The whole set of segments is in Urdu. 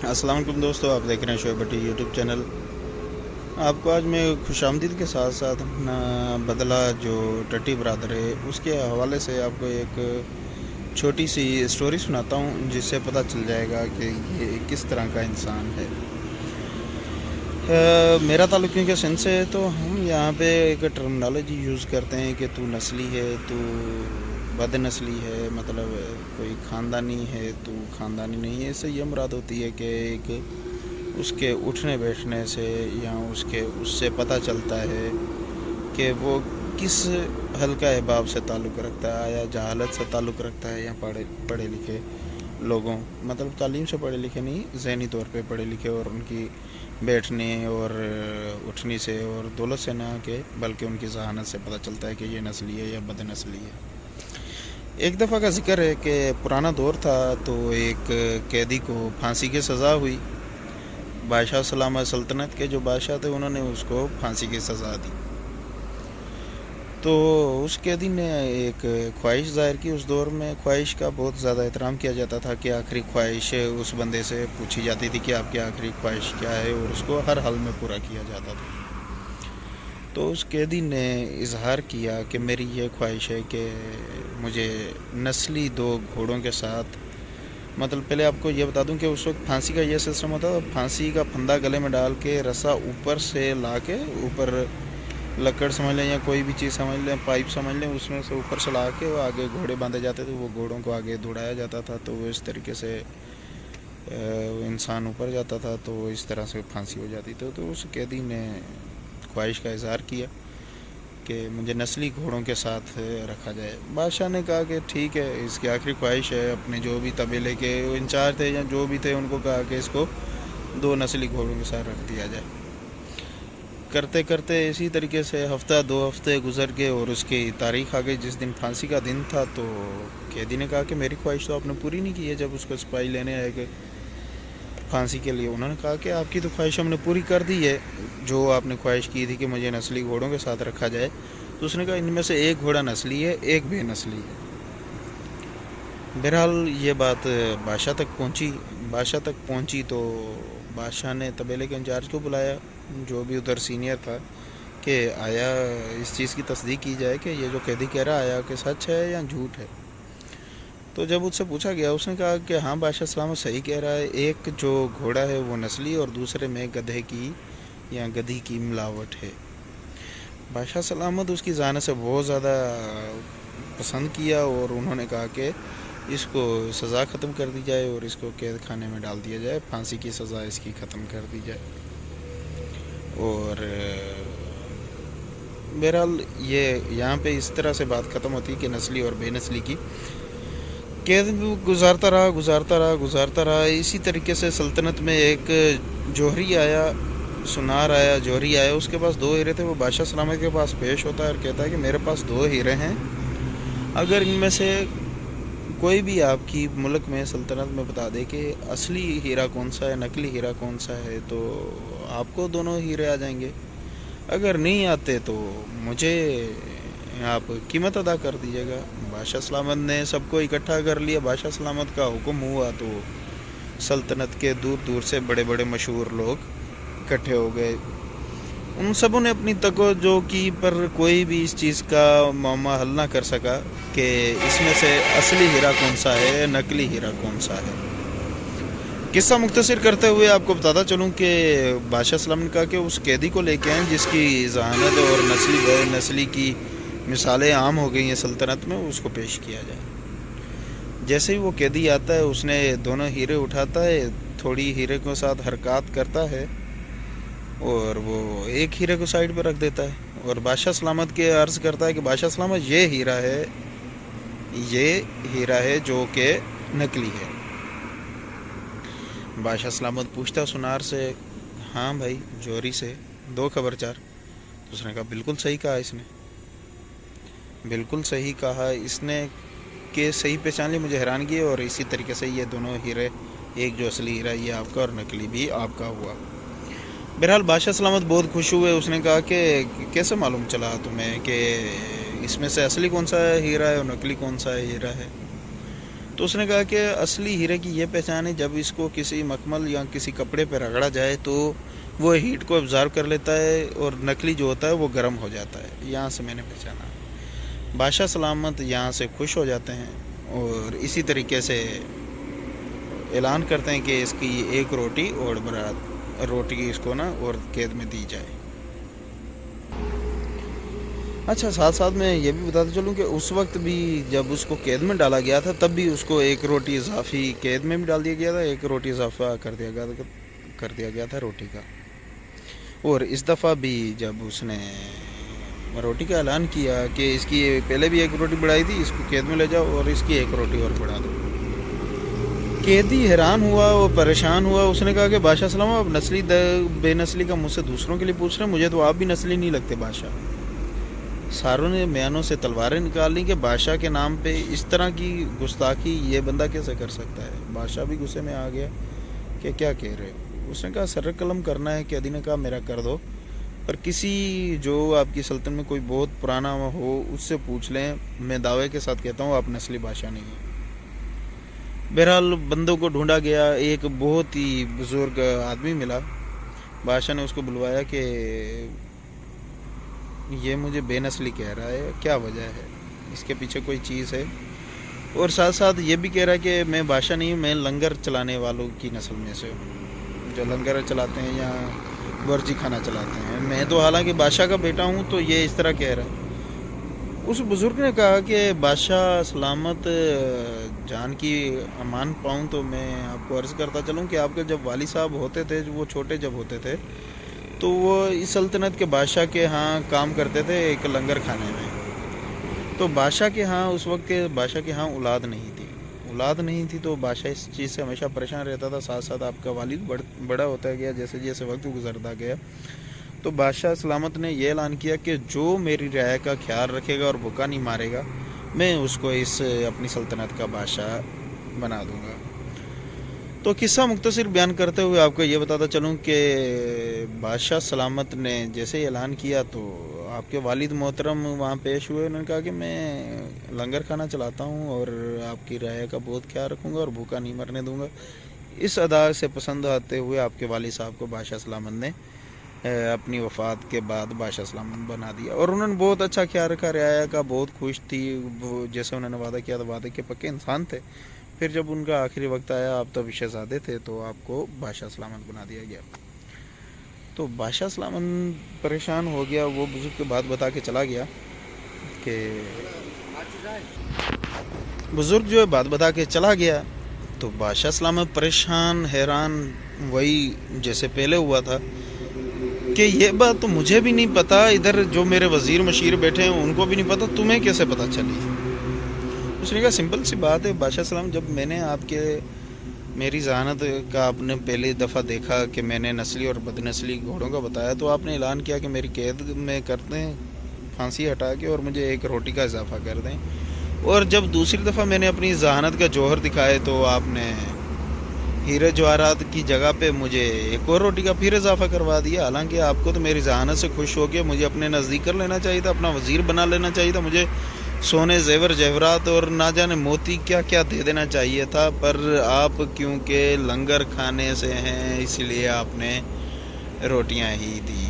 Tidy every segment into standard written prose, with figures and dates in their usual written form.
السلام علیکم دوستو، آپ دیکھ رہے ہیں شعیب بھٹی یوٹیوب چینل۔ آپ کو آج میں خوش آمدید کے ساتھ ساتھ اپنا بدلہ جو ٹٹی برادر ہے اس کے حوالے سے آپ کو ایک چھوٹی سی اسٹوری سناتا ہوں، جس سے پتہ چل جائے گا کہ یہ کس طرح کا انسان ہے۔ میرا تعلق کیونکہ سندھ سے ہے تو ہم یہاں پہ ایک ٹرمنالوجی یوز کرتے ہیں کہ تو نسلی ہے، تو بد نسلی ہے، مطلب کوئی خاندانی ہے تو خاندانی نہیں ہے۔ اس سے یہ مراد ہوتی ہے کہ ایک اس کے اٹھنے بیٹھنے سے یا اس سے پتہ چلتا ہے کہ وہ کس حلقہ احباب سے تعلق رکھتا ہے، یا جہالت سے تعلق رکھتا ہے یا پڑھے لکھے لوگوں، مطلب تعلیم سے پڑھے لکھے نہیں، ذہنی طور پہ پڑھے لکھے، اور ان کی بیٹھنے اور اٹھنی سے اور دولت سے نہ کہ بلکہ ان کی ذہانت سے پتہ چلتا ہے کہ یہ نسلی ہے یا بد نسلی ہے۔ ایک دفعہ کا ذکر ہے کہ پرانا دور تھا تو ایک قیدی کو پھانسی کی سزا ہوئی۔ بادشاہ سلامت سلطنت کے جو بادشاہ تھے انہوں نے اس کو پھانسی کی سزا دی۔ تو اس قیدی نے ایک خواہش ظاہر کی۔ اس دور میں خواہش کا بہت زیادہ احترام کیا جاتا تھا کہ آخری خواہش اس بندے سے پوچھی جاتی تھی کہ آپ کی آخری خواہش کیا ہے، اور اس کو ہر حال میں پورا کیا جاتا تھا۔ تو اس قیدی نے اظہار کیا کہ میری یہ خواہش ہے کہ مجھے نسلی 2 گھوڑوں کے ساتھ، مطلب پہلے آپ کو یہ بتا دوں کہ اس وقت پھانسی کا یہ سسٹم ہوتا تھا، پھانسی کا پھندا گلے میں ڈال کے رسا اوپر سے لا کے، اوپر لکڑ سمجھ لیں یا کوئی بھی چیز سمجھ لیں، پائپ سمجھ لیں، اس میں سے اوپر سے لا کے وہ آگے گھوڑے باندھے جاتے تھے، وہ گھوڑوں کو آگے دوڑایا جاتا تھا، تو وہ اس طریقے سے انسان اوپر جاتا تھا، تو اس طرح سے پھانسی ہو جاتی تھی۔ تو اس قیدی نے خواہش کا اظہار کیا کہ مجھے نسلی گھوڑوں کے ساتھ رکھا جائے۔ بادشاہ نے کہا کہ ٹھیک ہے، اس کی آخری خواہش ہے۔ اپنے جو بھی طبیلے کے انچارج تھے یا جو بھی تھے ان کو کہا کہ اس کو 2 نسلی گھوڑوں کے ساتھ رکھ دیا جائے۔ کرتے کرتے اسی طریقے سے ہفتہ 2 ہفتے گزر گئے اور اس کی تاریخ آ گئی جس دن پھانسی کا دن تھا۔ تو قیدی نے کہا کہ میری خواہش تو آپ نے پوری نہیں کی ہے۔ جب اس کو سپاہی لینے آئے کہ پھانسی کے لیے، انہوں نے کہا کہ آپ کی تو خواہش ہم نے پوری کر دی ہے، جو آپ نے خواہش کی تھی کہ مجھے نسلی گھوڑوں کے ساتھ رکھا جائے۔ تو اس نے کہا ان میں سے ایک گھوڑا نسلی ہے، ایک بے نسلی ہے۔ بہرحال یہ بات بادشاہ تک پہنچی تو بادشاہ نے طبیلے کے انچارج کو بلایا، جو بھی ادھر سینئر تھا، کہ آیا اس چیز کی تصدیق کی جائے کہ یہ جو قیدی کہہ رہا آیا کہ سچ ہے یا جھوٹ ہے۔ تو جب اس سے پوچھا گیا، اس نے کہا کہ ہاں بادشاہ سلامت صحیح کہہ رہا ہے، ایک جو گھوڑا ہے وہ نسلی اور دوسرے میں گدھے کی یا گدھی کی ملاوٹ ہے۔ بادشاہ سلامت اس کی ذہانت سے بہت زیادہ پسند کیا، اور انہوں نے کہا کہ اس کو سزا ختم کر دی جائے اور اس کو قید خانے میں ڈال دیا جائے، پھانسی کی سزا اس کی ختم کر دی جائے۔ اور بہرحال یہ یہاں پہ اس طرح سے بات ختم ہوتی کہ نسلی اور بے نسلی کی۔ قید گزارتا رہا۔ اسی طریقے سے سلطنت میں ایک جوہری آیا، سنار آیا، جوہری آیا، اس کے پاس 2 ہیرے تھے۔ وہ بادشاہ سلامت کے پاس پیش ہوتا ہے اور کہتا ہے کہ میرے پاس 2 ہیرے ہیں، اگر ان میں سے کوئی بھی آپ کی ملک میں سلطنت میں بتا دے کہ اصلی ہیرا کون سا ہے، نقلی ہیرا کون سا ہے، تو آپ کو دونوں ہیرے آ جائیں گے۔ اگر نہیں آتے تو مجھے آپ قیمت ادا کر دیجیے گا۔ بادشاہ سلامت نے سب کو اکٹھا کر لیا۔ بادشاہ سلامت کا حکم ہوا تو سلطنت کے دور دور سے بڑے بڑے مشہور لوگ اکٹھے ہو گئے۔ ان سبوں نے اپنی توجہ کی، پر کوئی بھی اس چیز کا معمہ حل نہ کر سکا کہ اس میں سے اصلی ہیرا کون سا ہے، نقلی ہیرا کون سا ہے۔ قصہ مختصر کرتے ہوئے آپ کو بتاتا چلوں کہ بادشاہ سلام نے کہا کہ اس قیدی کو لے کے آئیں جس کی ذہانت اور نسلی کی مثالیں عام ہو گئی ہیں سلطنت میں، اس کو پیش کیا جائے۔ جیسے ہی وہ قیدی آتا ہے، اس نے دونوں ہیرے اٹھاتا ہے، تھوڑی ہیرے کے ساتھ حرکات کرتا ہے اور وہ ایک ہیرے کو سائڈ پہ رکھ دیتا ہے، اور بادشاہ سلامت کے عرض کرتا ہے کہ بادشاہ سلامت یہ ہیرا ہے جو کہ نقلی ہے۔ بادشاہ سلامت پوچھتا سنار سے، ہاں بھائی جوہری سے 2 خبرچار؟ تو اس نے کہا بالکل صحیح کہا، اس نے بالکل صحیح کہا، اس نے کہ صحیح پہچان لی، مجھے حیرانگی ہے، اور اسی طریقے سے یہ دونوں ہیرے، ایک جو اصلی ہیرا یہ آپ کا اور نقلی بھی آپ کا ہوا۔ بہرحال بادشاہ سلامت بہت خوش ہوئے۔ اس نے کہا کہ کیسے معلوم چلا تمہیں کہ اس میں سے اصلی کون سا ہیرا ہے اور نقلی کون سا ہیرا ہے؟ تو اس نے کہا کہ اصلی ہیرے کی یہ پہچان ہے جب اس کو کسی مکمل یا کسی کپڑے پہ رگڑا جائے تو وہ ہیٹ کو ابزارو کر لیتا ہے اور نکلی جو ہوتا ہے وہ گرم ہو جاتا ہے. یہاں سے میں نے پہچانا. بادشاہ سلامت یہاں سے خوش ہو جاتے ہیں اور اسی طریقے سے اعلان کرتے ہیں کہ اس کی ایک روٹی اور برات روٹی اس کو نا اور قید میں دی جائے. اچھا، ساتھ ساتھ میں یہ بھی بتاتا چلوں کہ اس وقت بھی جب اس کو قید میں ڈالا گیا تھا تب بھی اس کو ایک روٹی اضافی قید میں بھی ڈال دیا گیا تھا، ایک روٹی اضافہ کر دیا گیا تھا روٹی کا. اور اس دفعہ بھی جب اس نے روٹی کا اعلان کیا کہ اس کی پہلے بھی ایک روٹی بڑھائی تھی، اس کو قید میں لے جاؤ اور اس کی ایک روٹی اور بڑھا دو. قیدی حیران ہوا اور پریشان ہوا. اس نے کہا کہ بادشاہ سلام، اب نسلی بے نسلی کا مجھ سے دوسروں کے لیے پوچھ رہے ہیں، مجھے تو آپ بھی نسلی نہیں لگتے بادشاہ. ساروں نے میانوں سے تلواریں نکال لی کہ بادشاہ کے نام پہ اس طرح کی گستاخی یہ بندہ کیسے کر سکتا ہے. بادشاہ بھی غصے میں آ گیا کہ کیا کہہ رہے ہو. اس نے کہا سر قلم کرنا ہے. قیدی نے کہا میرا کر دو، پر کسی جو آپ کی سلطنت میں کوئی بہت پرانا ہو اس سے پوچھ لیں. میں دعوے کے ساتھ کہتا ہوں آپ نسلی بادشاہ نہیں ہیں. بہرحال بندوں کو ڈھونڈا گیا. ایک بہت ہی بزرگ آدمی ملا. بادشاہ نے اس کو بلوایا کہ یہ مجھے بے نسلی کہہ رہا ہے، کیا وجہ ہے، اس کے پیچھے کوئی چیز ہے. اور ساتھ ساتھ یہ بھی کہہ رہا ہے کہ میں بادشاہ نہیں ہوں، میں لنگر چلانے والوں کی نسل میں سے ہوں، جو لنگر چلاتے ہیں یا ورچی کھانا چلاتے ہیں. میں تو حالانکہ بادشاہ کا بیٹا ہوں. تو یہ اس طرح کہہ رہا ہے. اس بزرگ نے کہا کہ بادشاہ سلامت جان کی امان پاؤں تو میں آپ کو عرض کرتا چلوں کہ آپ کے جب والد صاحب ہوتے تھے، وہ چھوٹے جب ہوتے تھے تو وہ اس سلطنت کے بادشاہ کے ہاں کام کرتے تھے ایک لنگر کھانے میں. تو بادشاہ کے ہاں اس وقت کے بادشاہ کے ہاں اولاد نہیں تھی تو بادشاہ اس چیز سے ہمیشہ پریشان رہتا تھا. ساتھ ساتھ آپ کا والد بڑا ہوتا گیا جیسے جیسے وقت گزرتا گیا. تو بادشاہ سلامت نے یہ اعلان کیا کہ جو میری رعایا کا خیال رکھے گا اور بھوکا نہیں مارے گا، میں اس کو اس اپنی سلطنت کا بادشاہ بنا دوں گا. تو قصہ مختصر بیان کرتے ہوئے آپ کو یہ بتاتا چلوں کہ بادشاہ سلامت نے جیسے اعلان کیا تو آپ کے والد محترم وہاں پیش ہوئے. انہوں نے کہا کہ میں لنگر کھانا چلاتا ہوں اور آپ کی رعایا کا بہت خیال رکھوں گا اور بھوکا نہیں مرنے دوں گا. اس ادا سے پسند آتے ہوئے آپ کے والد صاحب کو بادشاہ سلامت نے اپنی وفات کے بعد بادشاہ سلامت بنا دیا. اور انہوں نے بہت اچھا خیال رکھا، رعایا کا بہت خوش تھی. جیسے انہوں نے وعدہ کیا تھا، وعدے کے پکے انسان تھے. پھر جب ان کا آخری وقت آیا، آپ تو شہزادے تھے، تو آپ کو بادشاہ سلامت بنا دیا گیا. تو بادشاہ سلامت پریشان ہو گیا. وہ بزرگ کے بات بتا کے چلا گیا کہ بزرگ جو ہے بات بتا کے چلا گیا. تو بادشاہ سلامت پریشان حیران وہی جیسے پہلے ہوا تھا کہ یہ بات تو مجھے بھی نہیں پتا، ادھر جو میرے وزیر مشیر بیٹھے ہیں ان کو بھی نہیں پتا، تمہیں کیسے پتا چلی. اس نے کہا سمپل سی بات ہے بادشاہ سلام، جب میں نے آپ کے میری ذہانت کا آپ نے پہلی دفعہ دیکھا کہ میں نے نسلی اور بد نسلی گھوڑوں کا بتایا تو آپ نے اعلان کیا کہ میری قید میں کر دیں، پھانسی ہٹا کے، اور مجھے ایک روٹی کا اضافہ کر دیں. اور جب دوسری دفعہ میں نے اپنی ذہانت کا جوہر دکھائے تو آپ نے ہیرے جواہرات کی جگہ پہ مجھے ایک اور روٹی کا پھر اضافہ کروا دیا. حالانکہ آپ کو تو میری ذہانت سے خوش ہو کے مجھے اپنے نزدیک کر لینا چاہیے تھا، اپنا وزیر بنا لینا چاہیے تھا، مجھے سونے زیور جواہرات اور نہ جانے موتی کیا کیا دے دینا چاہیے تھا. پر آپ کیونکہ لنگر کھانے سے ہیں اس لیے آپ نے روٹیاں ہی دی.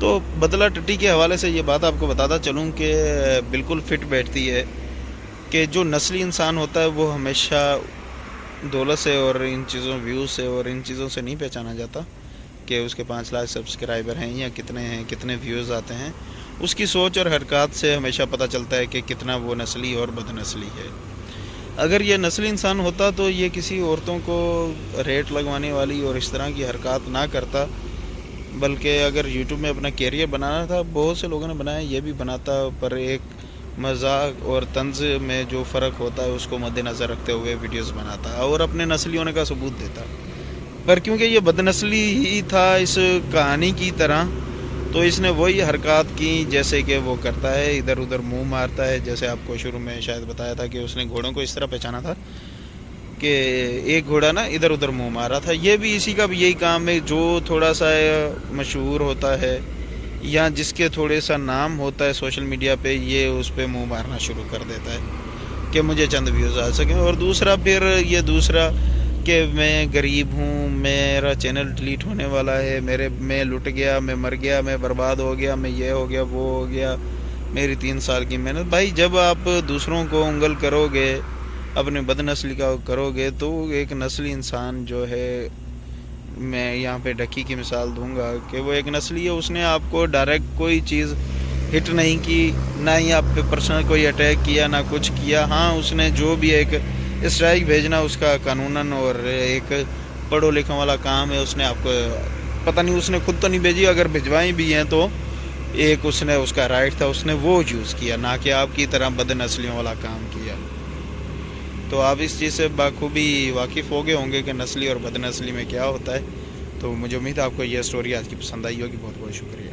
تو بدلہ ٹٹی کے حوالے سے یہ بات آپ کو بتاتا چلوں کہ بالکل فٹ بیٹھتی ہے کہ جو نسلی انسان ہوتا ہے وہ ہمیشہ دولت سے اور ان چیزوں ویوز سے اور ان چیزوں سے نہیں پہچانا جاتا کہ اس کے 5 لاکھ سبسکرائبر ہیں یا کتنے ویوز آتے ہیں. اس کی سوچ اور حرکات سے ہمیشہ پتہ چلتا ہے کہ کتنا وہ نسلی اور بد نسلی ہے. اگر یہ نسلی انسان ہوتا تو یہ کسی عورتوں کو ریٹ لگوانے والی اور اس طرح کی حرکات نہ کرتا، بلکہ اگر یوٹیوب میں اپنا کیریئر بنانا تھا، بہت سے لوگوں نے بنایا، یہ بھی بناتا، پر ایک مذاق اور طنز میں جو فرق ہوتا ہے اس کو مد نظر رکھتے ہوئے ویڈیوز بناتا اور اپنے نسلی ہونے کا ثبوت دیتا. پر کیونکہ یہ بد نسلی ہی تھا اس کہانی کی طرح، تو اس نے وہی حرکات کی جیسے کہ وہ کرتا ہے، ادھر ادھر منہ مارتا ہے. جیسے آپ کو شروع میں شاید بتایا تھا کہ اس نے گھوڑوں کو اس طرح پہچانا تھا کہ ایک گھوڑا نا ادھر ادھر منہ مار رہا تھا. یہ بھی اسی کا بھی یہی کام ہے، جو تھوڑا سا مشہور ہوتا ہے یا جس کے تھوڑے سا نام ہوتا ہے سوشل میڈیا پہ، یہ اس پہ منہ مارنا شروع کر دیتا ہے. کہ مجھے چند ویوز آ سکیں، اور دوسرا پھر یہ دوسرا کہ میں غریب ہوں، میرا چینل ڈیلیٹ ہونے والا ہے، میں لٹ گیا، میں مر گیا، میں برباد ہو گیا، میں یہ ہو گیا، وہ ہو گیا، میری 3 سال کی محنت. بھائی جب آپ دوسروں کو انگل کرو گے، اپنے بد نسلی کا کرو گے، تو ایک نسلی انسان جو ہے، میں یہاں پہ ڈکی کی مثال دوں گا کہ وہ ایک نسلی ہے، اس نے آپ کو ڈائریکٹ کوئی چیز ہٹ نہیں کی، نہ ہی آپ پہ پرسنل کوئی اٹیک کیا، نہ کچھ کیا. ہاں اس نے جو بھی ایک اسٹرائک بھیجنا اس کا قانوناً اور ایک پڑھو لکھوں والا کام ہے، اس نے آپ کو پتہ نہیں، اس نے خود تو نہیں بھیجی، اگر بھجوائیں بھی ہیں تو ایک اس نے اس کا رائٹ تھا، اس نے وہ یوز کیا، نہ کہ آپ کی طرح بد نسلیوں والا کام کیا. تو آپ اس چیز سے بخوبی واقف ہو گئے ہوں گے کہ نسلی اور بد نسلی میں کیا ہوتا ہے. تو مجھے امید ہے آپ کو یہ سٹوری آج کی پسند آئی ہوگی. بہت بہت شکریہ.